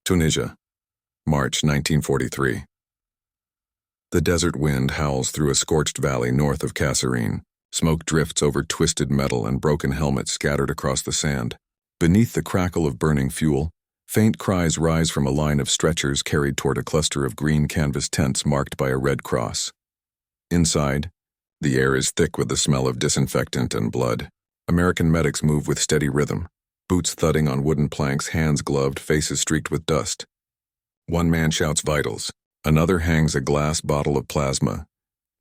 Tunisia, March 1943. The desert wind howls through a scorched valley north of Kasserine. Smoke drifts over twisted metal and broken helmets scattered across the sand. Beneath the crackle of burning fuel, faint cries rise from a line of stretchers carried toward a cluster of green canvas tents marked by a red cross. Inside, the air is thick with the smell of disinfectant and blood. American medics move with steady rhythm, boots thudding on wooden planks, hands gloved, faces streaked with dust. One man shouts vitals. Another hangs a glass bottle of plasma,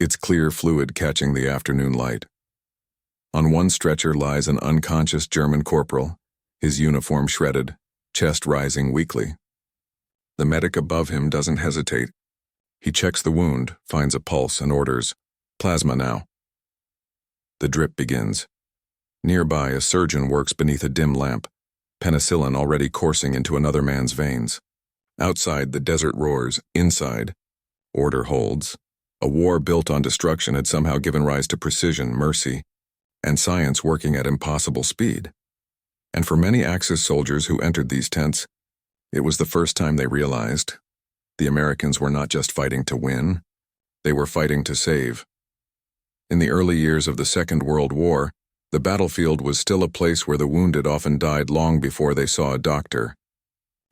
its clear fluid catching the afternoon light. On one stretcher lies an unconscious German corporal, his uniform shredded, chest rising weakly. The medic above him doesn't hesitate. He checks the wound, finds a pulse, and orders, "Plasma now." The drip begins. Nearby, a surgeon works beneath a dim lamp, penicillin already coursing into another man's veins. Outside, the desert roars. Inside, order holds. A war built on destruction had somehow given rise to precision, mercy, and science working at impossible speed. And for many Axis soldiers who entered these tents, it was the first time they realized the Americans were not just fighting to win, they were fighting to save. In the early years of the Second World War, the battlefield was still a place where the wounded often died long before they saw a doctor.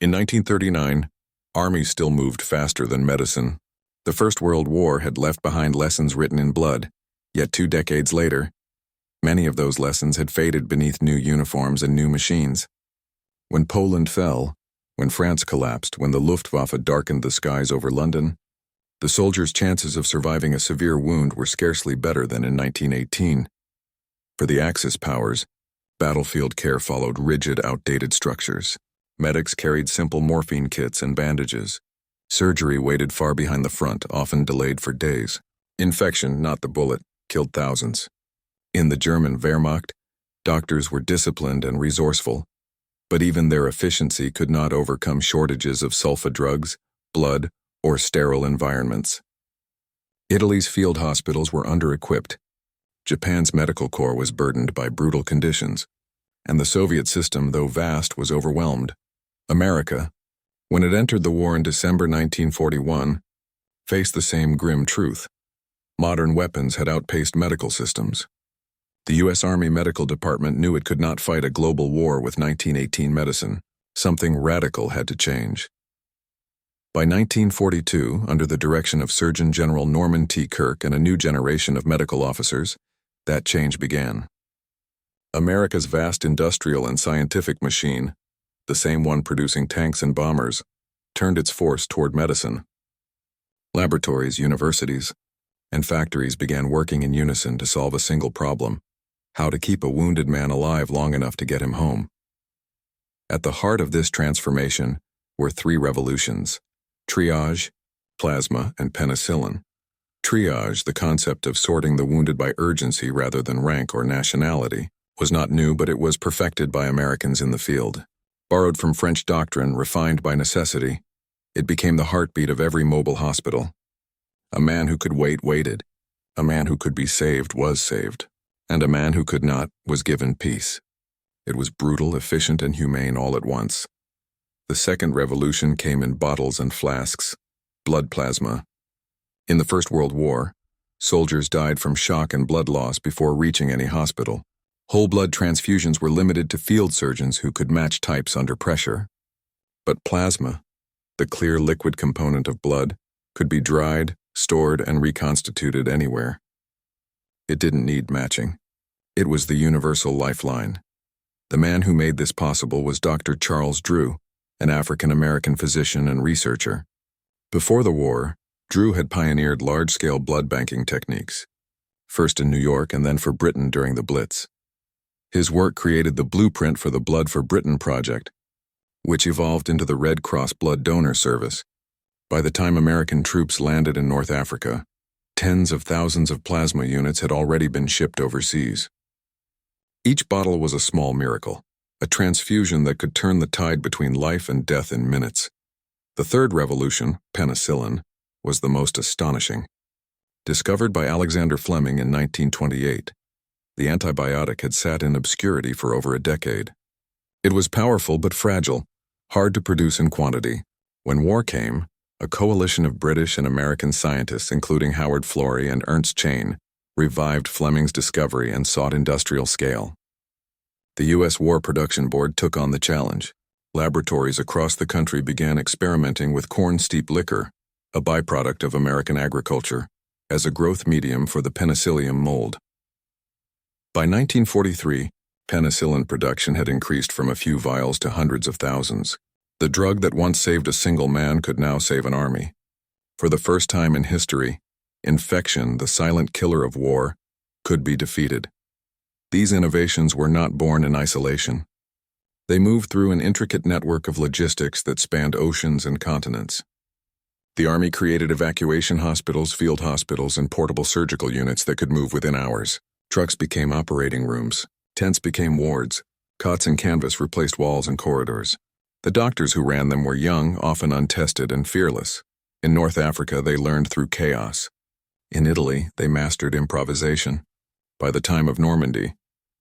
In 1939, armies still moved faster than medicine. The First World War had left behind lessons written in blood, yet 2 decades later, many of those lessons had faded beneath new uniforms and new machines. When Poland fell, when France collapsed, when the Luftwaffe darkened the skies over London, the soldiers' chances of surviving a severe wound were scarcely better than in 1918. For the Axis powers, battlefield care followed rigid, outdated structures. Medics carried simple morphine kits and bandages. Surgery waited far behind the front, often delayed for days. Infection, not the bullet, killed thousands. In the German Wehrmacht, doctors were disciplined and resourceful, but even their efficiency could not overcome shortages of sulfa drugs, blood, or sterile environments. Italy's field hospitals were under-equipped. Japan's medical corps was burdened by brutal conditions, and the Soviet system, though vast, was overwhelmed. America, when it entered the war in December 1941, faced the same grim truth. Modern weapons had outpaced medical systems. The U.S. Army Medical Department knew it could not fight a global war with 1918 medicine. Something radical had to change. By 1942, under the direction of Surgeon General Norman T. Kirk and a new generation of medical officers, that change began. America's vast industrial and scientific machine, the same one producing tanks and bombers, turned its force toward medicine. Laboratories, universities, and factories began working in unison to solve a single problem: how to keep a wounded man alive long enough to get him home. At the heart of this transformation were 3 revolutions: triage, plasma, and penicillin. Triage, the concept of sorting the wounded by urgency rather than rank or nationality, was not new, but it was perfected by Americans in the field. Borrowed from French doctrine, refined by necessity, it became the heartbeat of every mobile hospital. A man who could wait waited, a man who could be saved was saved, and a man who could not was given peace. It was brutal, efficient, and humane all at once. The second revolution came in bottles and flasks, blood plasma. In the First World War, soldiers died from shock and blood loss before reaching any hospital. Whole blood transfusions were limited to field surgeons who could match types under pressure. But plasma, the clear liquid component of blood, could be dried, stored, and reconstituted anywhere. It didn't need matching. It was the universal lifeline. The man who made this possible was Dr. Charles Drew, an African-American physician and researcher. Before the war, Drew had pioneered large-scale blood banking techniques, first in New York and then for Britain during the Blitz. His work created the blueprint for the Blood for Britain project, which evolved into the Red Cross Blood Donor Service. By the time American troops landed in North Africa, tens of thousands of plasma units had already been shipped overseas. Each bottle was a small miracle, a transfusion that could turn the tide between life and death in minutes. The third revolution, penicillin, was the most astonishing. Discovered by Alexander Fleming in 1928, the antibiotic had sat in obscurity for over a decade. It was powerful but fragile, hard to produce in quantity. When war came, a coalition of British and American scientists, including Howard Florey and Ernst Chain, revived Fleming's discovery and sought industrial scale. The U.S. War Production Board took on the challenge. Laboratories across the country began experimenting with corn steep liquor, a byproduct of American agriculture, as a growth medium for the Penicillin mold. By 1943, penicillin production had increased from a few vials to hundreds of thousands. The drug that once saved a single man could now save an army. For the first time in history, infection, the silent killer of war, could be defeated. These innovations were not born in isolation. They moved through an intricate network of logistics that spanned oceans and continents. The Army created evacuation hospitals, field hospitals, and portable surgical units that could move within hours. Trucks became operating rooms. Tents became wards. Cots and canvas replaced walls and corridors. The doctors who ran them were young, often untested, and fearless. In North Africa, they learned through chaos. In Italy, they mastered improvisation. By the time of Normandy,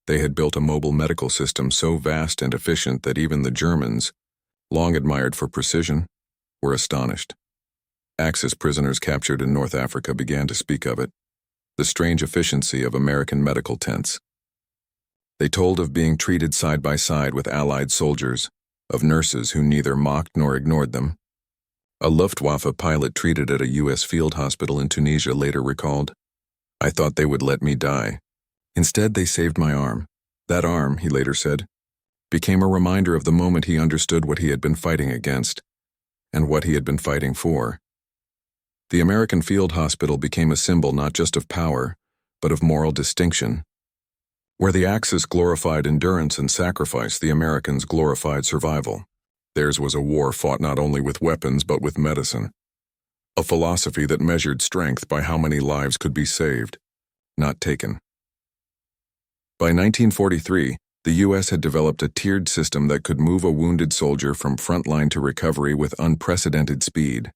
they had built a mobile medical system so vast and efficient that even the Germans, long admired for precision, were astonished. Axis prisoners captured in North Africa began to speak of it, the strange efficiency of American medical tents. They told of being treated side by side with Allied soldiers, of nurses who neither mocked nor ignored them. A Luftwaffe pilot treated at a U.S. field hospital in Tunisia later recalled, "I thought they would let me die. Instead, they saved my arm. That arm," he later said, became a reminder of the moment he understood what he had been fighting against and what he had been fighting for. The American field hospital became a symbol not just of power, but of moral distinction. Where the Axis glorified endurance and sacrifice, the Americans glorified survival. Theirs was a war fought not only with weapons but with medicine. A philosophy that measured strength by how many lives could be saved, not taken. By 1943, the U.S. had developed a tiered system that could move a wounded soldier from frontline to recovery with unprecedented speed.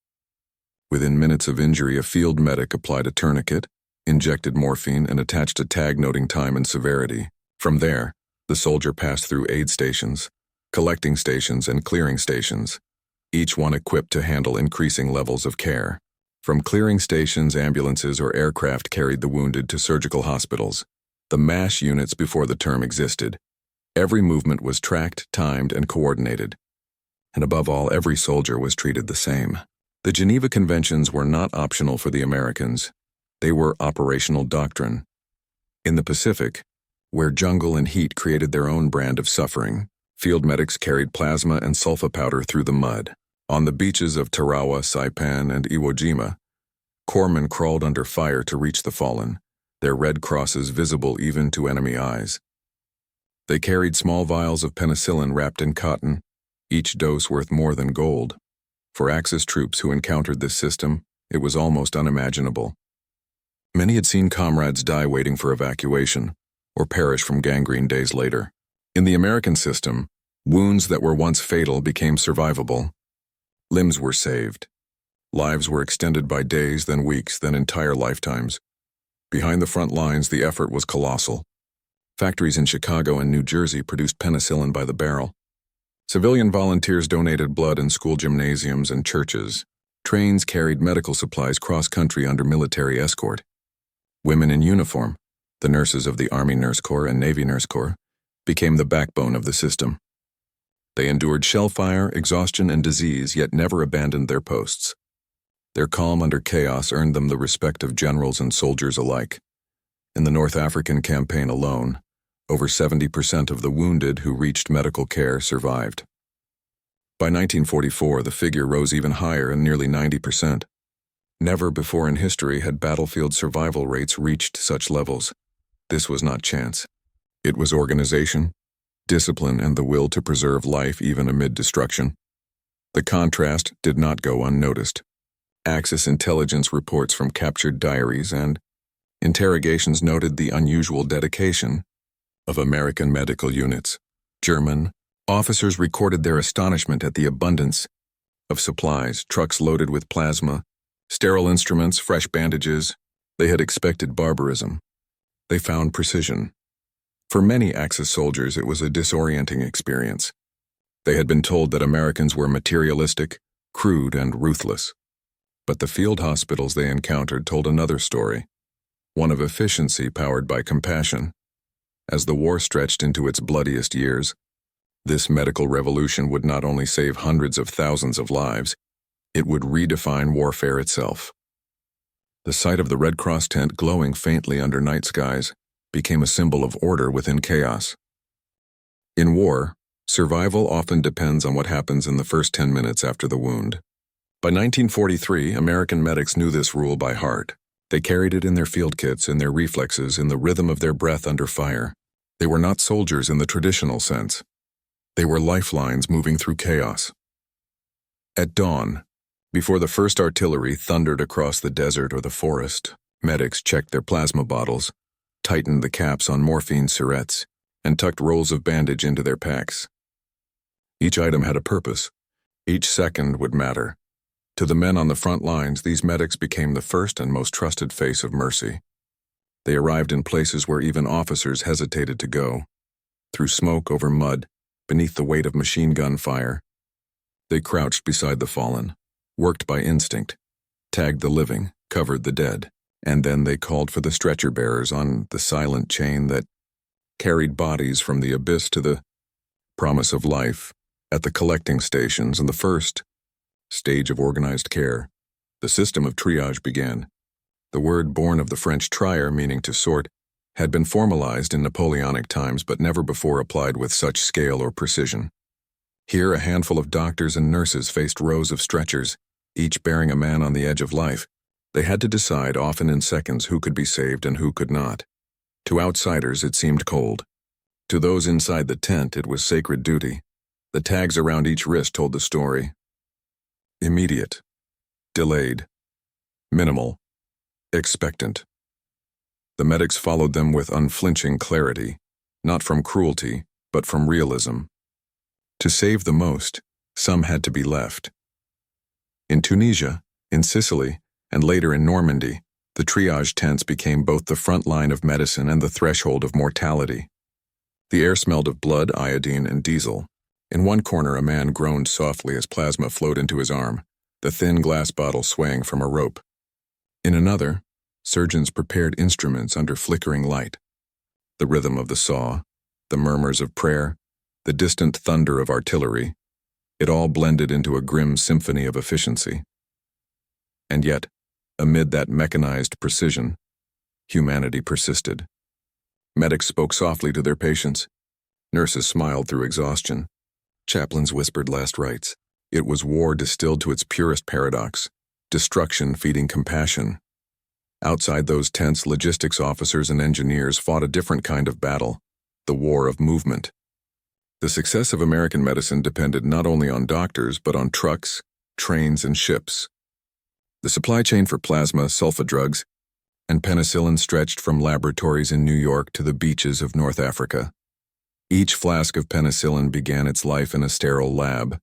Within minutes of injury, a field medic applied a tourniquet, injected morphine, and attached a tag noting time and severity. From there, the soldier passed through aid stations, collecting stations, and clearing stations, each one equipped to handle increasing levels of care. From clearing stations, ambulances or aircraft carried the wounded to surgical hospitals, the MASH units before the term existed. Every movement was tracked, timed, and coordinated. And above all, every soldier was treated the same. The Geneva Conventions were not optional for the Americans. They were operational doctrine. In the Pacific, where jungle and heat created their own brand of suffering, field medics carried plasma and sulfa powder through the mud. On the beaches of Tarawa, Saipan, and Iwo Jima, corpsmen crawled under fire to reach the fallen, their red crosses visible even to enemy eyes. They carried small vials of penicillin wrapped in cotton, each dose worth more than gold. For Axis troops who encountered this system, it was almost unimaginable. Many had seen comrades die waiting for evacuation, or perish from gangrene days later. In the American system, wounds that were once fatal became survivable. Limbs were saved. Lives were extended by days, then weeks, then entire lifetimes. Behind the front lines, the effort was colossal. Factories in Chicago and New Jersey produced penicillin by the barrel. Civilian volunteers donated blood in school gymnasiums and churches. Trains carried medical supplies cross-country under military escort. Women in uniform, the nurses of the Army Nurse Corps and Navy Nurse Corps, became the backbone of the system. They endured shell fire, exhaustion, and disease, yet never abandoned their posts. Their calm under chaos earned them the respect of generals and soldiers alike. In the North African campaign alone, over 70% of the wounded who reached medical care survived. By 1944, the figure rose even higher and nearly 90%. Never before in history had battlefield survival rates reached such levels. This was not chance. It was organization, discipline, and the will to preserve life even amid destruction. The contrast did not go unnoticed. Axis intelligence reports from captured diaries and interrogations noted the unusual dedication of American medical units. German officers recorded their astonishment at the abundance of supplies, trucks loaded with plasma, sterile instruments, fresh bandages. They had expected barbarism. They found precision. For many Axis soldiers, it was a disorienting experience. They had been told that Americans were materialistic, crude, and ruthless. But the field hospitals they encountered told another story, one of efficiency powered by compassion. As the war stretched into its bloodiest years, this medical revolution would not only save hundreds of thousands of lives, it would redefine warfare itself. The sight of the Red Cross tent glowing faintly under night skies became a symbol of order within chaos. In war, survival often depends on what happens in the first 10 minutes after the wound. By 1943, American medics knew this rule by heart. They carried it in their field kits, in their reflexes, in the rhythm of their breath under fire. They were not soldiers in the traditional sense. They were lifelines moving through chaos. At dawn, before the first artillery thundered across the desert or the forest, medics checked their plasma bottles, tightened the caps on morphine syrettes, and tucked rolls of bandage into their packs. Each item had a purpose. Each second would matter. To the men on the front lines, these medics became the first and most trusted face of mercy. They arrived in places where even officers hesitated to go. Through smoke, over mud, beneath the weight of machine gun fire. They crouched beside the fallen, worked by instinct, tagged the living, covered the dead, and then they called for the stretcher bearers on the silent chain that carried bodies from the abyss to the promise of life. At the collecting stations and the first stage of organized care, the system of triage began. The word, born of the French trier, meaning to sort, had been formalized in Napoleonic times but never before applied with such scale or precision. Here, a handful of doctors and nurses faced rows of stretchers, each bearing a man on the edge of life. They had to decide, often in seconds, who could be saved and who could not. To outsiders, it seemed cold. To those inside the tent, it was sacred duty. The tags around each wrist told the story. Immediate, delayed, minimal, expectant. The medics followed them with unflinching clarity, not from cruelty, but from realism. To save the most, some had to be left. In Tunisia, in Sicily, and later in Normandy, the triage tents became both the front line of medicine and the threshold of mortality. The air smelled of blood, iodine, and diesel. In one corner, a man groaned softly as plasma flowed into his arm, the thin glass bottle swaying from a rope. In another, surgeons prepared instruments under flickering light. The rhythm of the saw, the murmurs of prayer, the distant thunder of artillery, it all blended into a grim symphony of efficiency. And yet, amid that mechanized precision, humanity persisted. Medics spoke softly to their patients. Nurses smiled through exhaustion. Chaplains whispered last rites. It was war distilled to its purest paradox, destruction feeding compassion. Outside those tents, logistics officers and engineers fought a different kind of battle, the war of movement. The success of American medicine depended not only on doctors, but on trucks, trains, and ships. The supply chain for plasma, sulfa drugs, and penicillin stretched from laboratories in New York to the beaches of North Africa. Each flask of penicillin began its life in a sterile lab,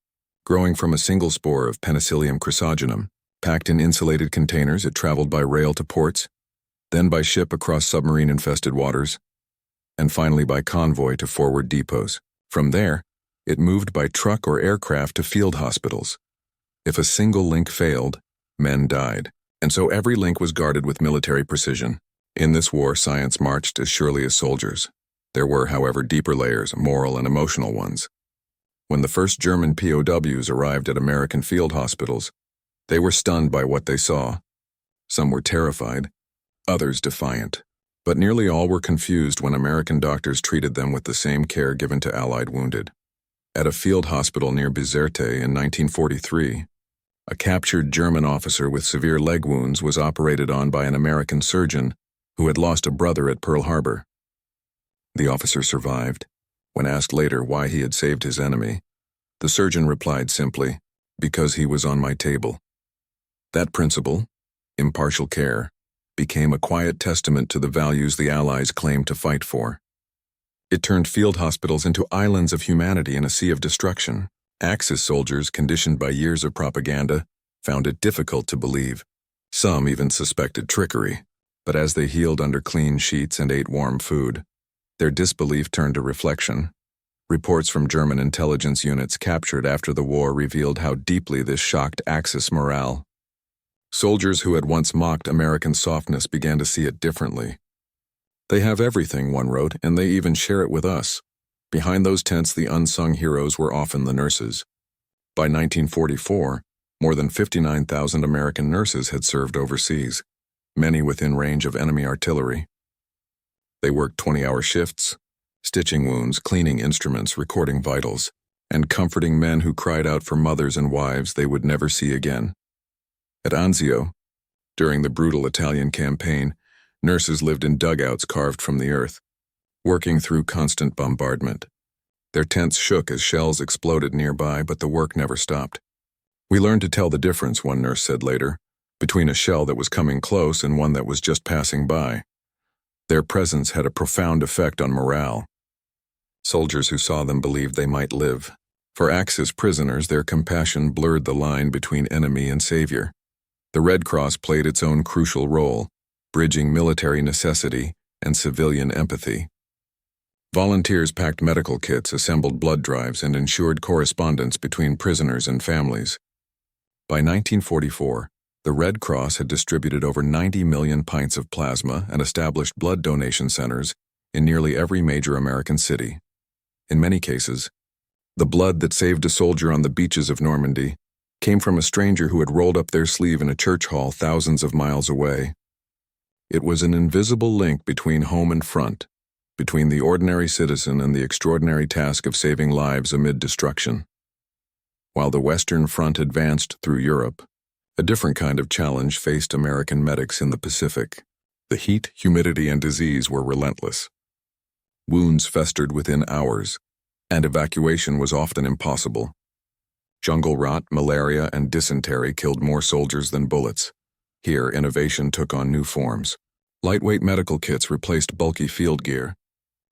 growing from a single spore of Penicillium chrysogenum. Packed in insulated containers, it traveled by rail to ports, then by ship across submarine-infested waters, and finally by convoy to forward depots. From there, it moved by truck or aircraft to field hospitals. If a single link failed, men died, and so every link was guarded with military precision. In this war, science marched as surely as soldiers. There were, however, deeper layers, moral and emotional ones. When the first German POWs arrived at American field hospitals, they were stunned by what they saw. Some were terrified, others defiant, but nearly all were confused when American doctors treated them with the same care given to Allied wounded. At a field hospital near Bizerte in 1943, a captured German officer with severe leg wounds was operated on by an American surgeon who had lost a brother at Pearl Harbor. The officer survived. When asked later why he had saved his enemy, the surgeon replied simply, "Because he was on my table." That principle, impartial care, became a quiet testament to the values the Allies claimed to fight for. It turned field hospitals into islands of humanity in a sea of destruction. Axis soldiers, conditioned by years of propaganda, found it difficult to believe. Some even suspected trickery, but as they healed under clean sheets and ate warm food, their disbelief turned to reflection. Reports from German intelligence units captured after the war revealed how deeply this shocked Axis morale. Soldiers who had once mocked American softness began to see it differently. "They have everything," one wrote, "and they even share it with us." Behind those tents, the unsung heroes were often the nurses. By 1944, more than 59,000 American nurses had served overseas, many within range of enemy artillery. They worked 20-hour shifts, stitching wounds, cleaning instruments, recording vitals, and comforting men who cried out for mothers and wives they would never see again. At Anzio, during the brutal Italian campaign, nurses lived in dugouts carved from the earth, working through constant bombardment. Their tents shook as shells exploded nearby, but the work never stopped. "We learned to tell the difference," one nurse said later, "between a shell that was coming close and one that was just passing by." Their presence had a profound effect on morale. Soldiers who saw them believed they might live. For Axis prisoners, their compassion blurred the line between enemy and savior. The Red Cross played its own crucial role, bridging military necessity and civilian empathy. Volunteers packed medical kits, assembled blood drives, and ensured correspondence between prisoners and families. By 1944, the Red Cross had distributed over 90 million pints of plasma and established blood donation centers in nearly every major American city. In many cases, the blood that saved a soldier on the beaches of Normandy came from a stranger who had rolled up their sleeve in a church hall thousands of miles away. It was an invisible link between home and front, between the ordinary citizen and the extraordinary task of saving lives amid destruction. While the Western Front advanced through Europe, a different kind of challenge faced American medics in the Pacific. The heat, humidity, and disease were relentless. Wounds festered within hours, and evacuation was often impossible. Jungle rot, malaria, and dysentery killed more soldiers than bullets. Here, innovation took on new forms. Lightweight medical kits replaced bulky field gear.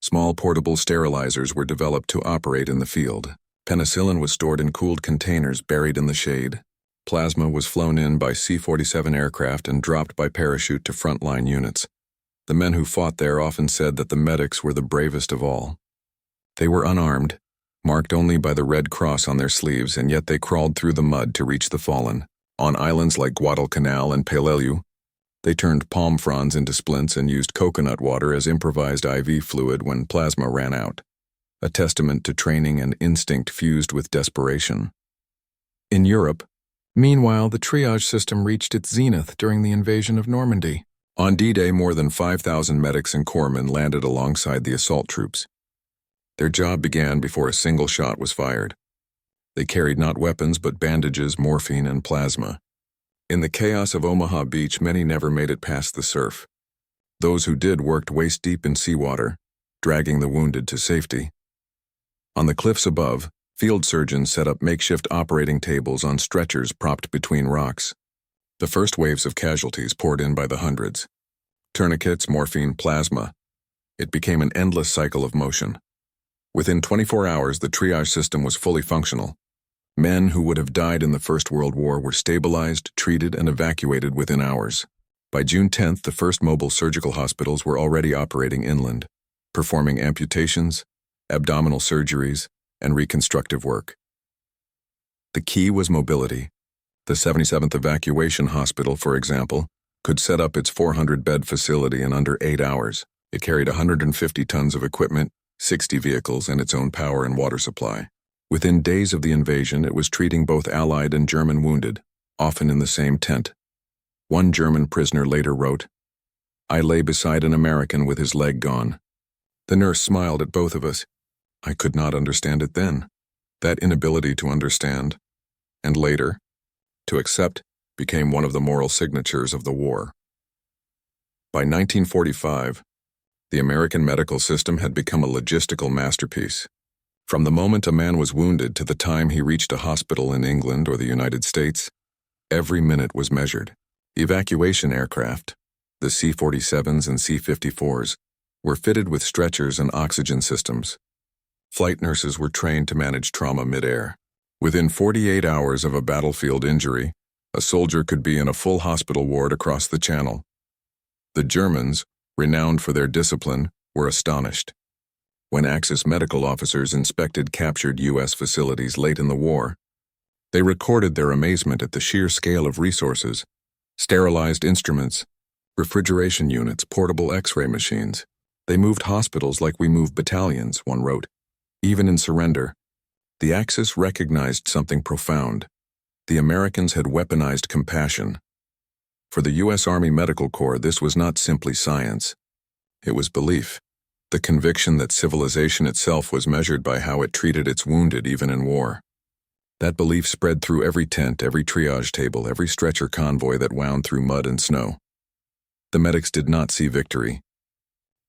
Small portable sterilizers were developed to operate in the field. Penicillin was stored in cooled containers buried in the shade. Plasma was flown in by C-47 aircraft and dropped by parachute to frontline units. The men who fought there often said that the medics were the bravest of all. They were unarmed, marked only by the Red Cross on their sleeves, and yet they crawled through the mud to reach the fallen. On islands like Guadalcanal and Peleliu, they turned palm fronds into splints and used coconut water as improvised IV fluid when plasma ran out, a testament to training and instinct fused with desperation. In Europe, meanwhile, the triage system reached its zenith during the invasion of Normandy. On D-Day, more than 5,000 medics and corpsmen landed alongside the assault troops. Their job began before a single shot was fired. They carried not weapons but bandages, morphine, and plasma. In the chaos of Omaha Beach, many never made it past the surf. Those who did worked waist-deep in seawater, dragging the wounded to safety. On the cliffs above, field surgeons set up makeshift operating tables on stretchers propped between rocks. The first waves of casualties poured in by the hundreds. Tourniquets, morphine, plasma. It became an endless cycle of motion. Within 24 hours, the triage system was fully functional. Men who would have died in the First World War were stabilized, treated, and evacuated within hours. By June 10th, the first mobile surgical hospitals were already operating inland, performing amputations, abdominal surgeries, and reconstructive work. The key was mobility. The 77th Evacuation Hospital, for example, could set up its 400-bed facility in under 8 hours. It carried 150 tons of equipment, 60 vehicles, and its own power and water supply. Within days of the invasion, it was treating both Allied and German wounded, often in the same tent. One German prisoner later wrote, "I lay beside an American with his leg gone. The nurse smiled at both of us. I could not understand it then. That inability to understand, and later, to accept, became one of the moral signatures of the war." By 1945, the American medical system had become a logistical masterpiece. From the moment a man was wounded to the time he reached a hospital in England or the United States, every minute was measured. Evacuation aircraft, the C-47s and C-54s, were fitted with stretchers and oxygen systems. Flight nurses were trained to manage trauma mid-air. Within 48 hours of a battlefield injury, a soldier could be in a full hospital ward across the channel. The Germans, renowned for their discipline, were astonished. when Axis medical officers inspected captured U.S. facilities late in the war. They recorded their amazement at the sheer scale of resources: sterilized instruments, refrigeration units, portable X-ray machines. They moved hospitals like we move battalions, one wrote. Even in surrender, the Axis recognized something profound. The Americans had weaponized compassion. For the U.S. Army Medical Corps, this was not simply science. It was belief, the conviction that civilization itself was measured by how it treated its wounded even in war. That belief spread through every tent, every triage table, every stretcher convoy that wound through mud and snow. The medics did not see victory.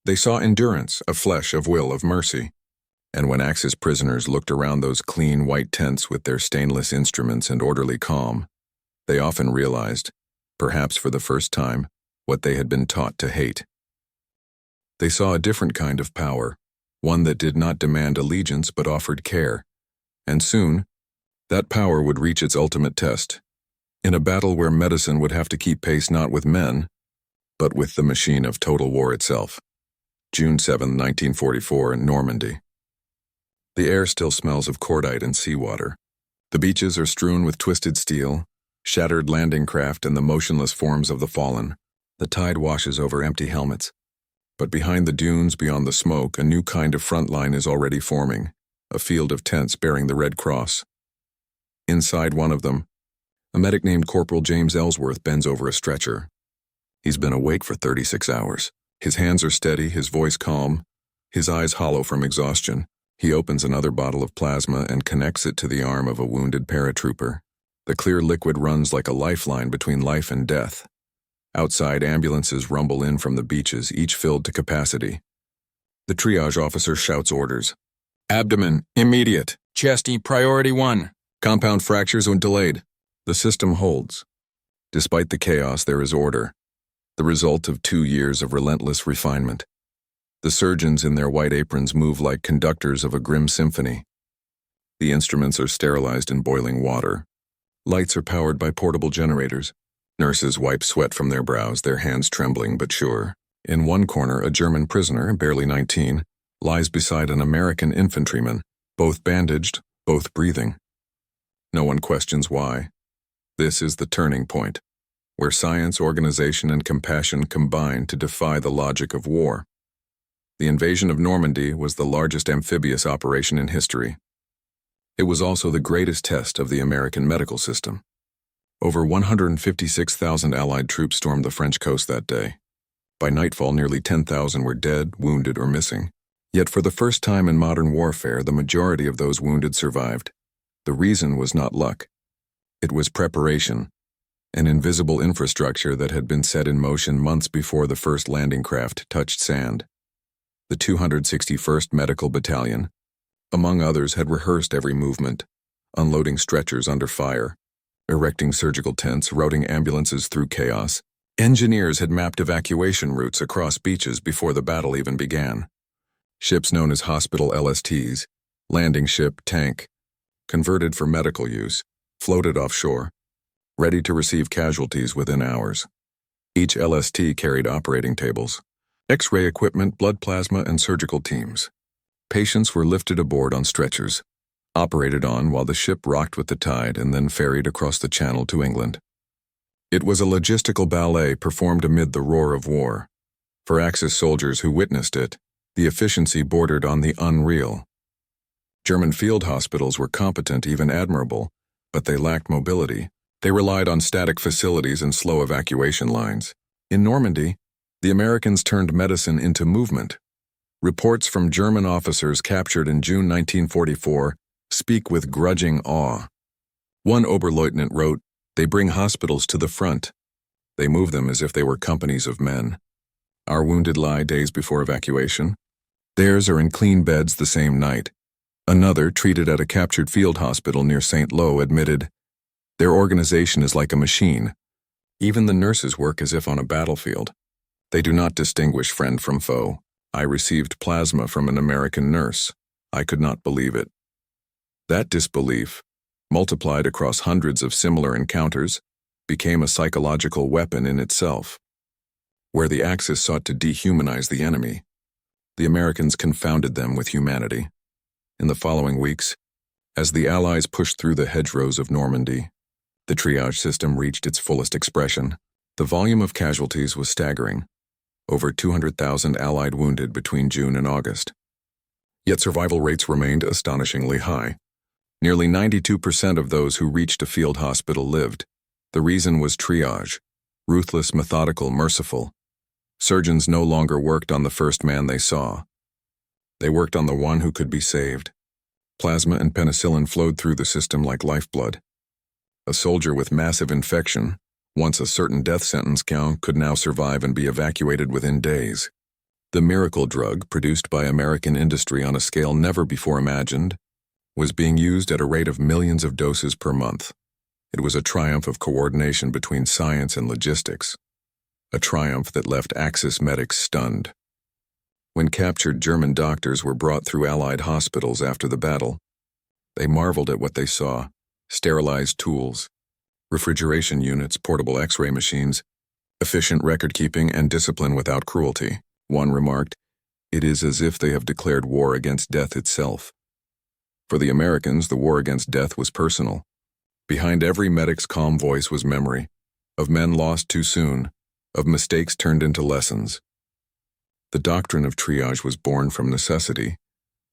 They saw endurance, of flesh, of will, of mercy. And when Axis prisoners looked around those clean white tents with their stainless instruments and orderly calm, they often realized, perhaps for the first time, what they had been taught to hate. They saw a different kind of power, one that did not demand allegiance but offered care. And soon, that power would reach its ultimate test, in a battle where medicine would have to keep pace not with men, but with the machine of total war itself. June 7, 1944, in Normandy. The air still smells of cordite and seawater. The beaches are strewn with twisted steel, shattered landing craft, and the motionless forms of the fallen. The tide washes over empty helmets. But behind the dunes, beyond the smoke, a new kind of front line is already forming, a field of tents bearing the Red Cross. Inside one of them, a medic named Corporal James Ellsworth bends over a stretcher. He's been awake for 36 hours. His hands are steady, his voice calm, his eyes hollow from exhaustion. He opens another bottle of plasma and connects it to the arm of a wounded paratrooper. The clear liquid runs like a lifeline between life and death. Outside, ambulances rumble in from the beaches, each filled to capacity. The triage officer shouts orders. Abdomen, immediate. Chesty, priority 1. Compound fractures when delayed. The system holds. Despite the chaos, there is order, the result of 2 years of relentless refinement. The surgeons in their white aprons move like conductors of a grim symphony. The instruments are sterilized in boiling water. Lights are powered by portable generators. Nurses wipe sweat from their brows, their hands trembling but sure. In one corner, a German prisoner, barely 19, lies beside an American infantryman, both bandaged, both breathing. No one questions why. This is the turning point, where science, organization, and compassion combine to defy the logic of war. The invasion of Normandy was the largest amphibious operation in history. It was also the greatest test of the American medical system. Over 156,000 Allied troops stormed the French coast that day. By nightfall, nearly 10,000 were dead, wounded, or missing. Yet for the first time in modern warfare, the majority of those wounded survived. The reason was not luck. It was preparation, an invisible infrastructure that had been set in motion months before the first landing craft touched sand. The 261st Medical Battalion, among others, had rehearsed every movement, unloading stretchers under fire, erecting surgical tents, routing ambulances through chaos. Engineers had mapped evacuation routes across beaches before the battle even began. Ships known as hospital LSTs, landing ship, tank, converted for medical use, floated offshore, ready to receive casualties within hours. Each LST carried operating tables, X-ray equipment, blood plasma, and surgical teams. Patients were lifted aboard on stretchers, operated on while the ship rocked with the tide, and then ferried across the channel to England. It was a logistical ballet performed amid the roar of war. For Axis soldiers who witnessed it, the efficiency bordered on the unreal. German field hospitals were competent, even admirable, but they lacked mobility. They relied on static facilities and slow evacuation lines. In Normandy, the Americans turned medicine into movement. Reports from German officers captured in June 1944 speak with grudging awe. One Oberleutnant wrote, "They bring hospitals to the front. They move them as if they were companies of men. Our wounded lie days before evacuation. Theirs are in clean beds the same night." Another, treated at a captured field hospital near St. Lo, admitted, "Their organization is like a machine. Even the nurses work as if on a battlefield. They do not distinguish friend from foe. I received plasma from an American nurse. I could not believe it." That disbelief, multiplied across hundreds of similar encounters, became a psychological weapon in itself. Where the Axis sought to dehumanize the enemy, The Americans confounded them with humanity. In the following weeks, as the Allies pushed through the hedgerows of Normandy, the triage system reached its fullest expression. The volume of casualties was staggering. Over 200,000 Allied wounded between June and August. Yet survival rates remained astonishingly high. Nearly 92% of those who reached a field hospital lived. The reason was triage. Ruthless, methodical, merciful. Surgeons no longer worked on the first man they saw. They worked on the one who could be saved. Plasma and penicillin flowed through the system like lifeblood. A soldier with massive infection, once a certain death sentence count, could now survive and be evacuated within days. The miracle drug, produced by American industry on a scale never before imagined, was being used at a rate of millions of doses per month. It was a triumph of coordination between science and logistics. A triumph that left Axis medics stunned. When captured German doctors were brought through Allied hospitals after the battle, they marveled at what they saw: sterilized tools, refrigeration units, portable X-ray machines, efficient record-keeping, and discipline without cruelty. One remarked, "It is as if they have declared war against death itself." For the Americans, the war against death was personal. Behind every medic's calm voice was memory, of men lost too soon, of mistakes turned into lessons. The doctrine of triage was born from necessity,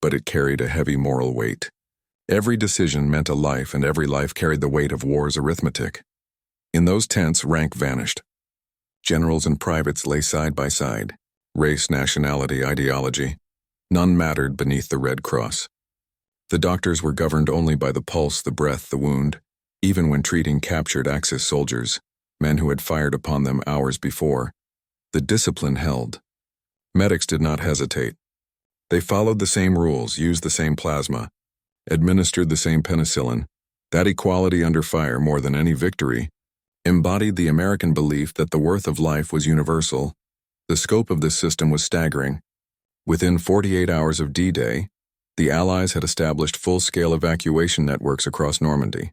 but it carried a heavy moral weight. Every decision meant a life, and every life carried the weight of war's arithmetic. In those tents, rank vanished. Generals and privates lay side by side. Race, nationality, ideology, none mattered beneath the Red Cross. The doctors were governed only by the pulse, the breath, the wound, even when treating captured Axis soldiers, men who had fired upon them hours before. The discipline held. Medics did not hesitate. They followed the same rules, used the same plasma, administered the same penicillin. That equality under fire, more than any victory, embodied the American belief that the worth of life was universal. The scope of this system was staggering. Within 48 hours of D-Day, the Allies had established full-scale evacuation networks across Normandy.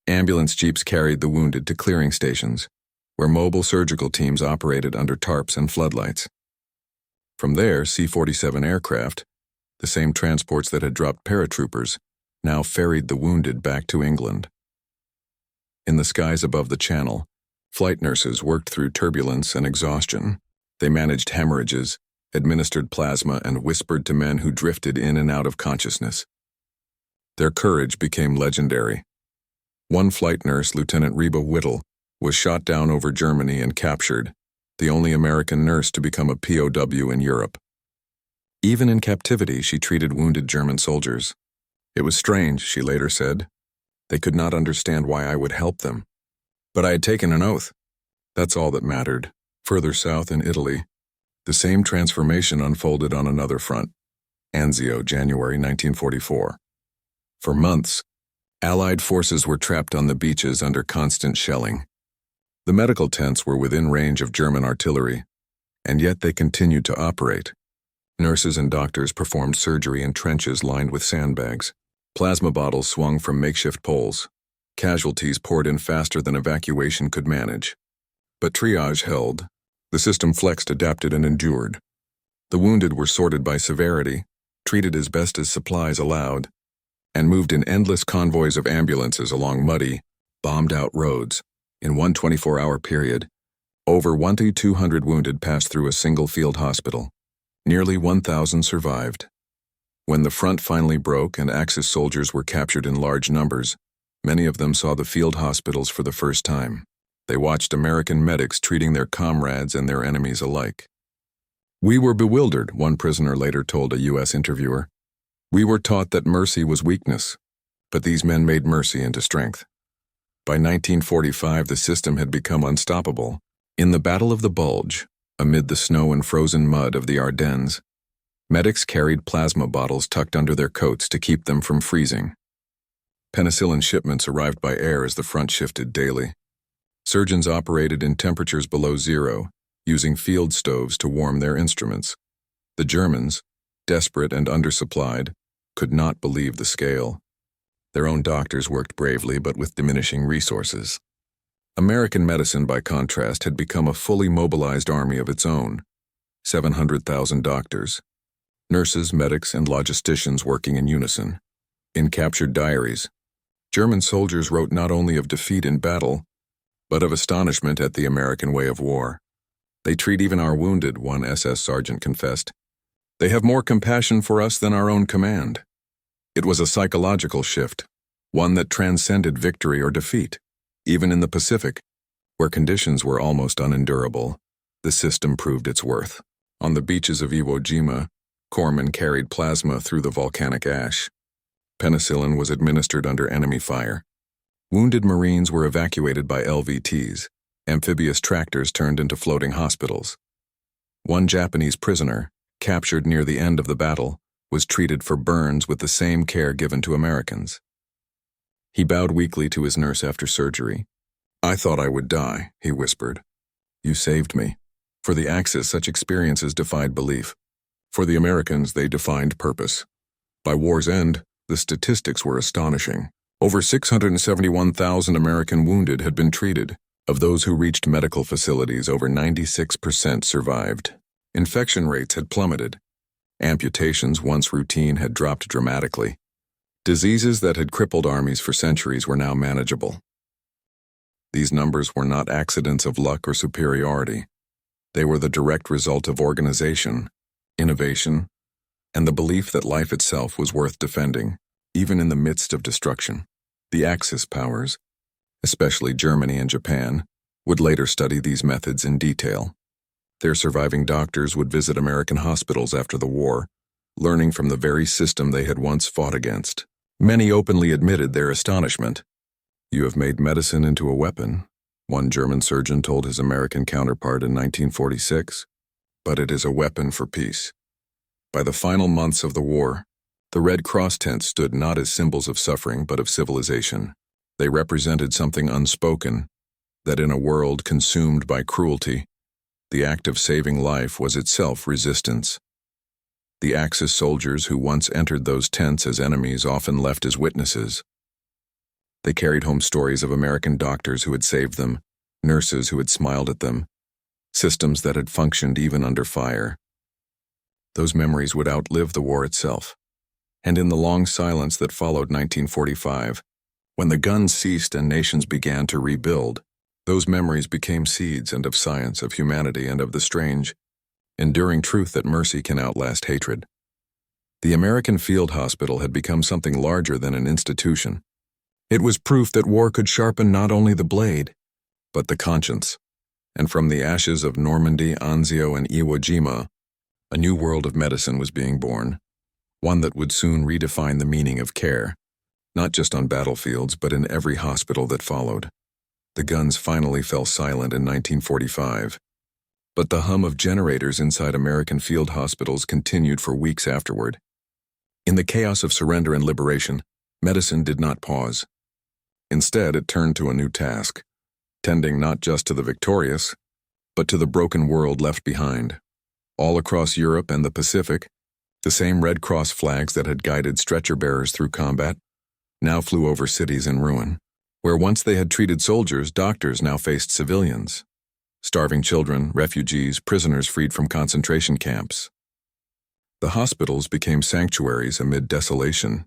Ambulance jeeps carried the wounded to clearing stations, where mobile surgical teams operated under tarps and floodlights. From there, C-47 aircraft, the same transports that had dropped paratroopers, now ferried the wounded back to England. In the skies above the Channel, flight nurses worked through turbulence and exhaustion. They managed hemorrhages, administered plasma, and whispered to men who drifted in and out of consciousness. Their courage became legendary. One flight nurse, Lieutenant Reba Whittle, was shot down over Germany and captured, the only American nurse to become a POW in Europe. Even in captivity, she treated wounded German soldiers. "It was strange," she later said. "They could not understand why I would help them. But I had taken an oath. That's all that mattered." Further south in Italy, the same transformation unfolded on another front. Anzio, January 1944. For months, Allied forces were trapped on the beaches under constant shelling. The medical tents were within range of German artillery, and yet they continued to operate. Nurses and doctors performed surgery in trenches lined with sandbags. Plasma bottles swung from makeshift poles. Casualties poured in faster than evacuation could manage. But triage held. The system flexed, adapted, and endured. The wounded were sorted by severity, treated as best as supplies allowed, and moved in endless convoys of ambulances along muddy, bombed-out roads. In one 24-hour period, over 1,200 wounded passed through a single field hospital. Nearly 1,000 survived. When the front finally broke and Axis soldiers were captured in large numbers, many of them saw the field hospitals for the first time. They watched American medics treating their comrades and their enemies alike. "We were bewildered," one prisoner later told a U.S. interviewer. "We were taught that mercy was weakness, but these men made mercy into strength." By 1945, the system had become unstoppable. In the Battle of the Bulge, amid the snow and frozen mud of the Ardennes, medics carried plasma bottles tucked under their coats to keep them from freezing. Penicillin shipments arrived by air as the front shifted daily. Surgeons operated in temperatures below zero, using field stoves to warm their instruments. The Germans, desperate and undersupplied, could not believe the scale. Their own doctors worked bravely but with diminishing resources. American medicine, by contrast, had become a fully mobilized army of its own. 700,000 doctors, nurses, medics, and logisticians working in unison. In captured diaries, German soldiers wrote not only of defeat in battle, but of astonishment at the American way of war. "They treat even our wounded," one SS sergeant confessed. "They have more compassion for us than our own command." It was a psychological shift, one that transcended victory or defeat. Even in the Pacific, where conditions were almost unendurable, the system proved its worth. On the beaches of Iwo Jima, corpsmen carried plasma through the volcanic ash. Penicillin was administered under enemy fire. Wounded Marines were evacuated by LVTs. Amphibious tractors turned into floating hospitals. One Japanese prisoner, captured near the end of the battle, was treated for burns with the same care given to Americans. He bowed weakly to his nurse after surgery. "I thought I would die," he whispered. "You saved me." For the Axis, such experiences defied belief. For the Americans, they defined purpose. By war's end, the statistics were astonishing. Over 671,000 American wounded had been treated. Of those who reached medical facilities, over 96% survived. Infection rates had plummeted. Amputations, once routine, had dropped dramatically. Diseases that had crippled armies for centuries were now manageable. These numbers were not accidents of luck or superiority. They were the direct result of organization, innovation, and the belief that life itself was worth defending, even in the midst of destruction. The Axis powers, especially Germany and Japan, would later study these methods in detail. Their surviving doctors would visit American hospitals after the war, learning from the very system they had once fought against. Many openly admitted their astonishment. "You have made medicine into a weapon," one German surgeon told his American counterpart in 1946, "but it is a weapon for peace." By the final months of the war, the Red Cross tents stood not as symbols of suffering but of civilization. They represented something unspoken, that in a world consumed by cruelty, the act of saving life was itself resistance. The Axis soldiers who once entered those tents as enemies often left as witnesses. They carried home stories of American doctors who had saved them, nurses who had smiled at them, systems that had functioned even under fire. Those memories would outlive the war itself. And in the long silence that followed 1945, when the guns ceased and nations began to rebuild, those memories became seeds and of science, of humanity, and of the strange, enduring truth that mercy can outlast hatred. The American field hospital had become something larger than an institution. It was proof that war could sharpen not only the blade, but the conscience. And from the ashes of Normandy, Anzio, and Iwo Jima, a new world of medicine was being born, one that would soon redefine the meaning of care, not just on battlefields, but in every hospital that followed. The guns finally fell silent in 1945, but the hum of generators inside American field hospitals continued for weeks afterward. In the chaos of surrender and liberation, medicine did not pause. Instead, it turned to a new task, tending not just to the victorious, but to the broken world left behind. All across Europe and the Pacific, the same Red Cross flags that had guided stretcher-bearers through combat now flew over cities in ruin. Where once they had treated soldiers, doctors now faced civilians. Starving children, refugees, prisoners freed from concentration camps. The hospitals became sanctuaries amid desolation.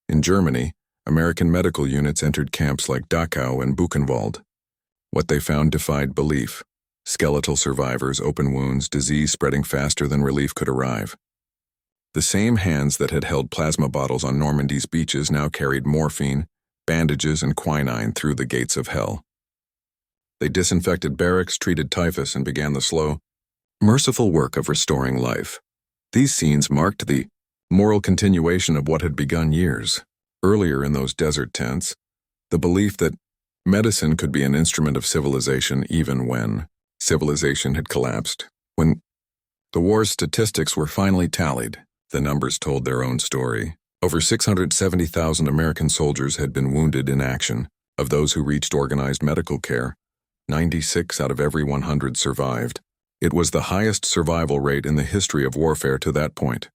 In Germany, American medical units entered camps like Dachau and Buchenwald. What they found defied belief. Skeletal survivors, open wounds, disease spreading faster than relief could arrive. The same hands that had held plasma bottles on Normandy's beaches now carried morphine, bandages, and quinine through the gates of hell. They disinfected barracks, treated typhus, and began the slow, merciful work of restoring life. These scenes marked the moral continuation of what had begun years earlier in those desert tents, the belief that medicine could be an instrument of civilization even when civilization had collapsed. When the war's statistics were finally tallied, the numbers told their own story. Over 670,000 American soldiers had been wounded in action. Of those who reached organized medical care, 96 out of every 100 survived. It was the highest survival rate in the history of warfare to that point.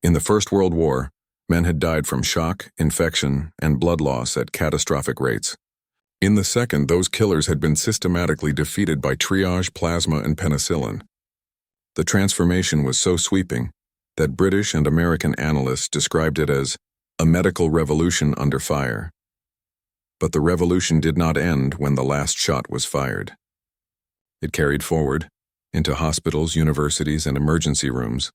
In the First World War, men had died from shock, infection, and blood loss at catastrophic rates. In the Second, those killers had been systematically defeated by triage, plasma, and penicillin. The transformation was so sweeping that British and American analysts described it as a medical revolution under fire. But the revolution did not end when the last shot was fired. It carried forward into hospitals, universities, and emergency rooms.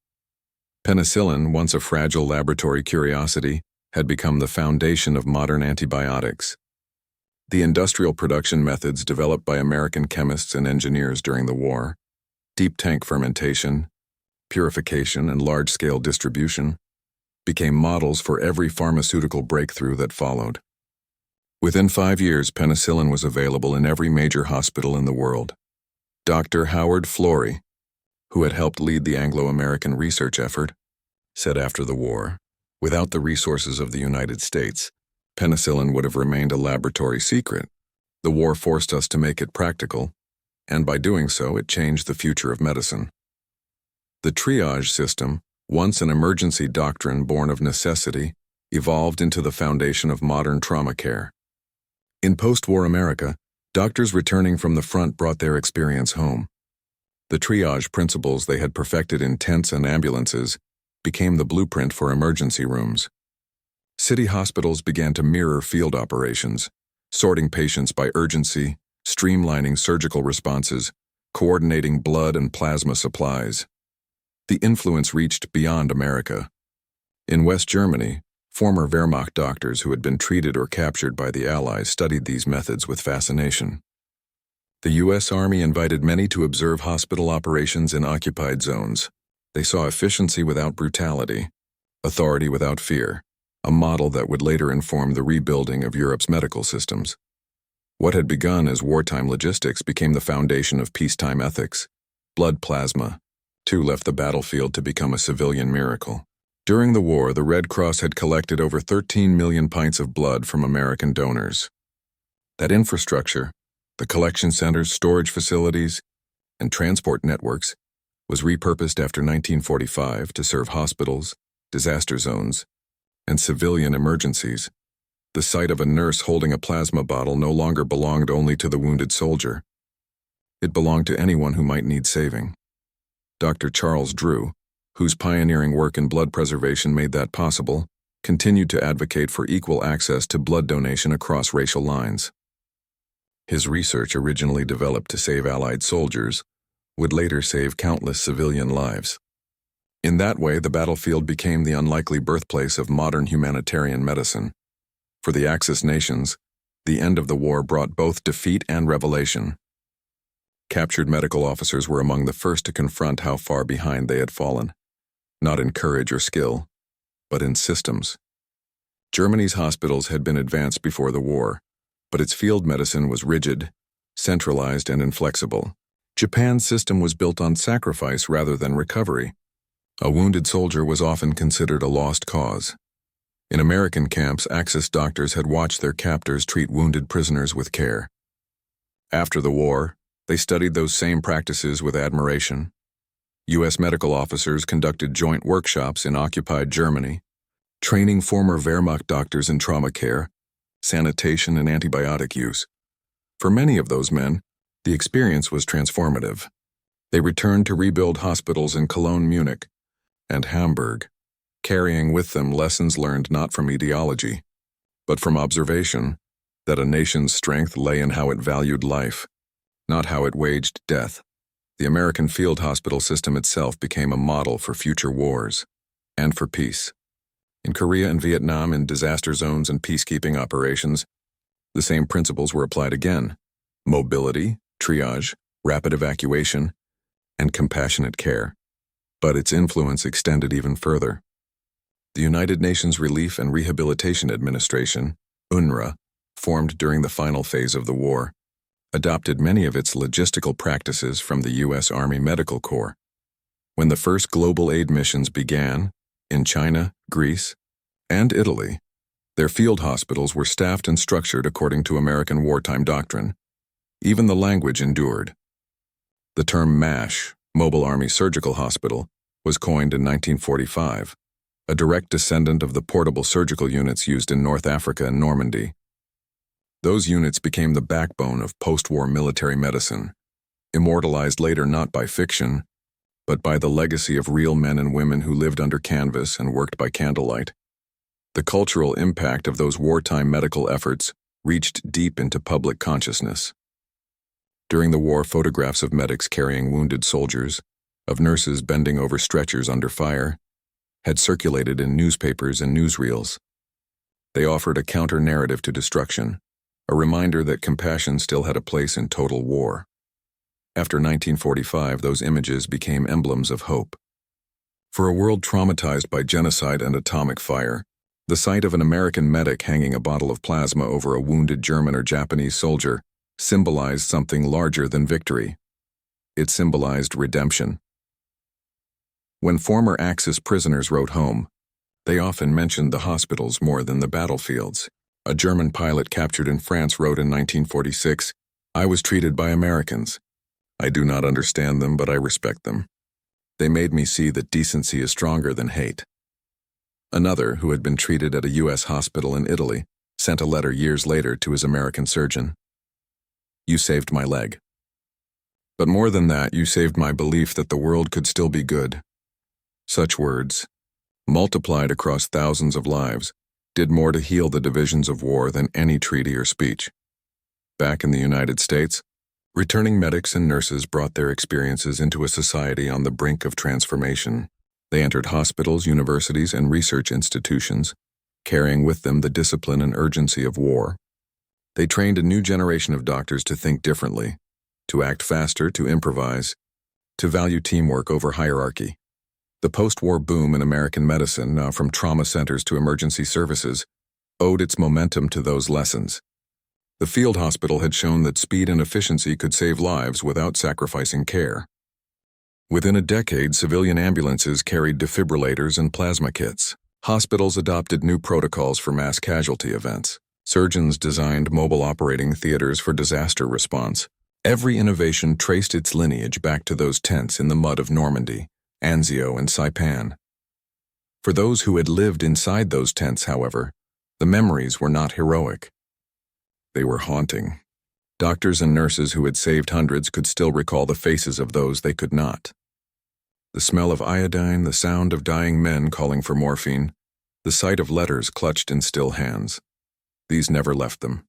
Penicillin, once a fragile laboratory curiosity, had become the foundation of modern antibiotics. The industrial production methods developed by American chemists and engineers during the war, deep tank fermentation, purification, and large-scale distribution, became models for every pharmaceutical breakthrough that followed. Within 5 years, penicillin was available in every major hospital in the world. Dr. Howard Florey, who had helped lead the Anglo-American research effort, said after the war, without the resources of the United States, penicillin would have remained a laboratory secret. The war forced us to make it practical, and by doing so, it changed the future of medicine. The triage system, once an emergency doctrine born of necessity, evolved into the foundation of modern trauma care. In post-war America, doctors returning from the front brought their experience home. The triage principles they had perfected in tents and ambulances became the blueprint for emergency rooms. City hospitals began to mirror field operations, sorting patients by urgency, streamlining surgical responses, coordinating blood and plasma supplies. The influence reached beyond America. In West Germany, former Wehrmacht doctors who had been treated or captured by the Allies studied these methods with fascination. The U.S. Army invited many to observe hospital operations in occupied zones. They saw efficiency without brutality, authority without fear, a model that would later inform the rebuilding of Europe's medical systems. What had begun as wartime logistics became the foundation of peacetime ethics. Blood plasma, too, left the battlefield to become a civilian miracle. During the war, the Red Cross had collected over 13 million pints of blood from American donors. That infrastructure, the collection centers, storage facilities, and transport networks, was repurposed after 1945 to serve hospitals, disaster zones, and civilian emergencies. The sight of a nurse holding a plasma bottle no longer belonged only to the wounded soldier. It belonged to anyone who might need saving. Dr. Charles Drew, whose pioneering work in blood preservation made that possible, continued to advocate for equal access to blood donation across racial lines. His research, originally developed to save Allied soldiers, would later save countless civilian lives. In that way, the battlefield became the unlikely birthplace of modern humanitarian medicine. For the Axis nations, the end of the war brought both defeat and revelation. Captured medical officers were among the first to confront how far behind they had fallen, not in courage or skill, but in systems. Germany's hospitals had been advanced before the war, but its field medicine was rigid, centralized, and inflexible. Japan's system was built on sacrifice rather than recovery. A wounded soldier was often considered a lost cause. In American camps, Axis doctors had watched their captors treat wounded prisoners with care. After the war, they studied those same practices with admiration. U.S. medical officers conducted joint workshops in occupied Germany, training former Wehrmacht doctors in trauma care, sanitation, and antibiotic use. For many of those men, the experience was transformative. They returned to rebuild hospitals in Cologne, Munich, and Hamburg, carrying with them lessons learned not from ideology, but from observation, that a nation's strength lay in how it valued life, not how it waged death. The American field hospital system itself became a model for future wars and for peace. In Korea and Vietnam, in disaster zones and peacekeeping operations, the same principles were applied again: mobility, triage, rapid evacuation, and compassionate care. But its influence extended even further. The United Nations Relief and Rehabilitation Administration, UNRWA, formed during the final phase of the war, adopted many of its logistical practices from the U.S. Army Medical Corps. When the first global aid missions began, in China, Greece, and Italy, their field hospitals were staffed and structured according to American wartime doctrine. Even the language endured. The term MASH, Mobile Army Surgical Hospital, was coined in 1945, a direct descendant of the portable surgical units used in North Africa and Normandy. Those units became the backbone of post-war military medicine, immortalized later not by fiction, but by the legacy of real men and women who lived under canvas and worked by candlelight. The cultural impact of those wartime medical efforts reached deep into public consciousness. During the war, photographs of medics carrying wounded soldiers, of nurses bending over stretchers under fire, had circulated in newspapers and newsreels. They offered a counter-narrative to destruction, a reminder that compassion still had a place in total war. After 1945, those images became emblems of hope. For a world traumatized by genocide and atomic fire, the sight of an American medic hanging a bottle of plasma over a wounded German or Japanese soldier symbolized something larger than victory. It symbolized redemption. When former Axis prisoners wrote home, they often mentioned the hospitals more than the battlefields. A German pilot captured in France wrote in 1946, "I was treated by Americans. I do not understand them, but I respect them. They made me see that decency is stronger than hate." Another, who had been treated at a U.S. hospital in Italy, sent a letter years later to his American surgeon. "You saved my leg. But more than that, you saved my belief that the world could still be good." Such words, multiplied across thousands of lives, did more to heal the divisions of war than any treaty or speech. Back in the United States, returning medics and nurses brought their experiences into a society on the brink of transformation. They entered hospitals, universities, and research institutions, carrying with them the discipline and urgency of war. They trained a new generation of doctors to think differently, to act faster, to improvise, to value teamwork over hierarchy. The post-war boom in American medicine, now from trauma centers to emergency services, owed its momentum to those lessons. The field hospital had shown that speed and efficiency could save lives without sacrificing care. Within a decade, civilian ambulances carried defibrillators and plasma kits. Hospitals adopted new protocols for mass casualty events. Surgeons designed mobile operating theaters for disaster response. Every innovation traced its lineage back to those tents in the mud of Normandy, Anzio, and Saipan. For those who had lived inside those tents, however, the memories were not heroic. They were haunting. Doctors and nurses who had saved hundreds could still recall the faces of those they could not. The smell of iodine, the sound of dying men calling for morphine, the sight of letters clutched in still hands. These never left them.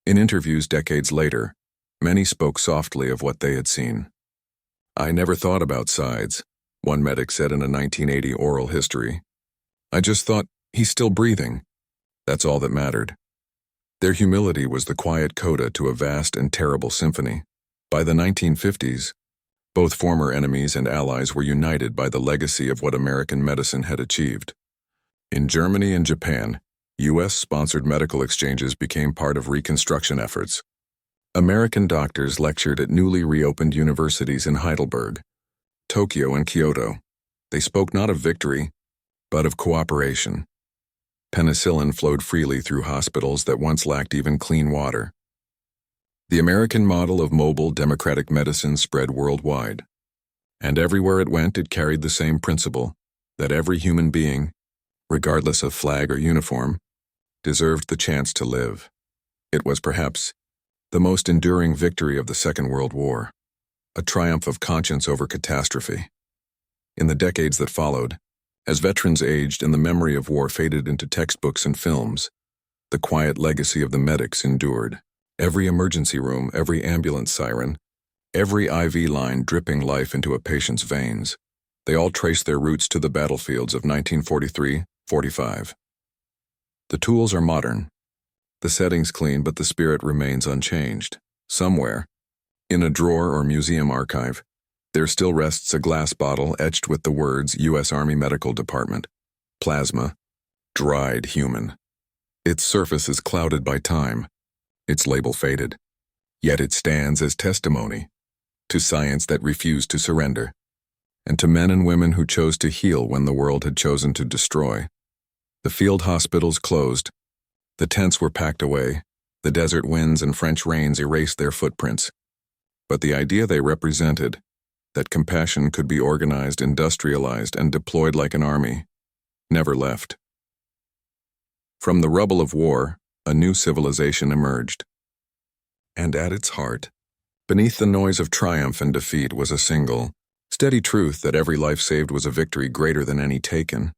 In interviews decades later, many spoke softly of what they had seen. "I never thought about sides," one medic said in a 1980 oral history. "I just thought, he's still breathing. That's all that mattered." Their humility was the quiet coda to a vast and terrible symphony. By the 1950s, both former enemies and allies were united by the legacy of what American medicine had achieved. In Germany and Japan, U.S.-sponsored medical exchanges became part of reconstruction efforts. American doctors lectured at newly reopened universities in Heidelberg, Tokyo, and Kyoto. They spoke not of victory, but of cooperation. Penicillin flowed freely through hospitals that once lacked even clean water. The American model of mobile, democratic medicine spread worldwide. And everywhere it went, it carried the same principle, that every human being, regardless of flag or uniform, deserved the chance to live. It was perhaps the most enduring victory of the Second World War, a triumph of conscience over catastrophe. In the decades that followed, as veterans aged and the memory of war faded into textbooks and films, the quiet legacy of the medics endured. Every emergency room, every ambulance siren, every IV line dripping life into a patient's veins, they all traced their roots to the battlefields of 1943-45. The tools are modern, the settings clean, but the spirit remains unchanged. Somewhere, in a drawer or museum archive, there still rests a glass bottle etched with the words U.S. Army Medical Department, plasma, dried human. Its surface is clouded by time, its label faded, yet it stands as testimony to science that refused to surrender, and to men and women who chose to heal when the world had chosen to destroy. The field hospitals closed, the tents were packed away, the desert winds and French rains erased their footprints. But the idea they represented, that compassion could be organized, industrialized, and deployed like an army, never left. From the rubble of war, a new civilization emerged. And at its heart, beneath the noise of triumph and defeat, was a single, Steady truth that every life saved was a victory greater than any taken.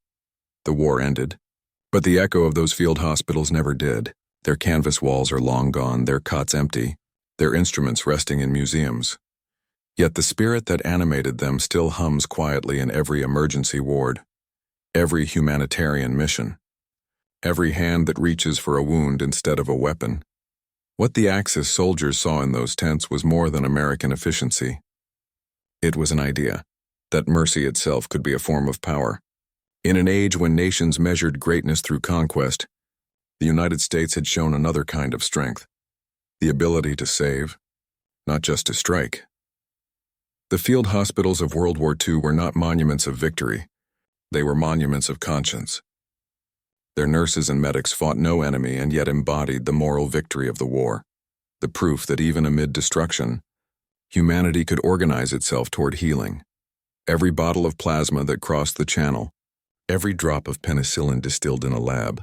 The war ended, but the echo of those field hospitals never did. Their canvas walls are long gone, their cots empty, their instruments resting in museums. Yet the spirit that animated them still hums quietly in every emergency ward, every humanitarian mission, every hand that reaches for a wound instead of a weapon. What the Axis soldiers saw in those tents was more than American efficiency. It was an idea that mercy itself could be a form of power. In an age when nations measured greatness through conquest, the United States had shown another kind of strength, the ability to save, not just to strike. The field hospitals of World War II were not monuments of victory. They were monuments of conscience. Their nurses and medics fought no enemy and yet embodied the moral victory of the war, the proof that even amid destruction, humanity could organize itself toward healing. Every bottle of plasma that crossed the channel, every drop of penicillin distilled in a lab,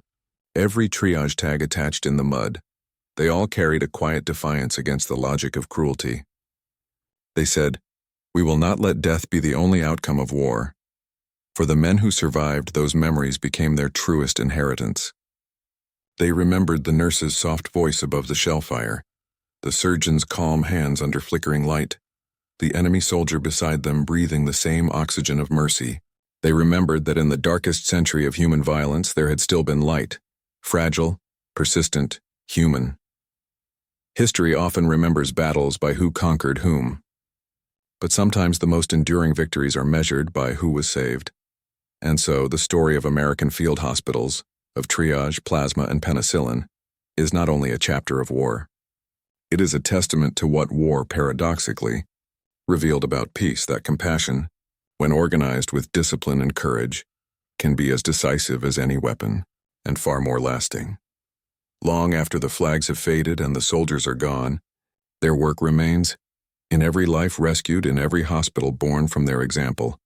every triage tag attached in the mud, they all carried a quiet defiance against the logic of cruelty. They said, "We will not let death be the only outcome of war." For the men who survived, those memories became their truest inheritance. They remembered the nurse's soft voice above the shell fire, the surgeon's calm hands under flickering light, the enemy soldier beside them breathing the same oxygen of mercy. They remembered that in the darkest century of human violence there had still been light, fragile, persistent, human. History often remembers battles by who conquered whom. But sometimes the most enduring victories are measured by who was saved. And so the story of American field hospitals, of triage, plasma, and penicillin, is not only a chapter of war. It is a testament to what war, paradoxically, revealed about peace, that compassion, when organized with discipline and courage, can be as decisive as any weapon, and far more lasting. Long after the flags have faded and the soldiers are gone, their work remains, in every life rescued, in every hospital born from their example,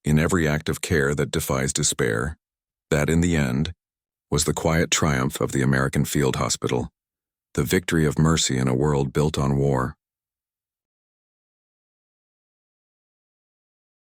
in every act of care that defies despair. That, in the end, was the quiet triumph of the American field hospital, the victory of mercy in a world built on war.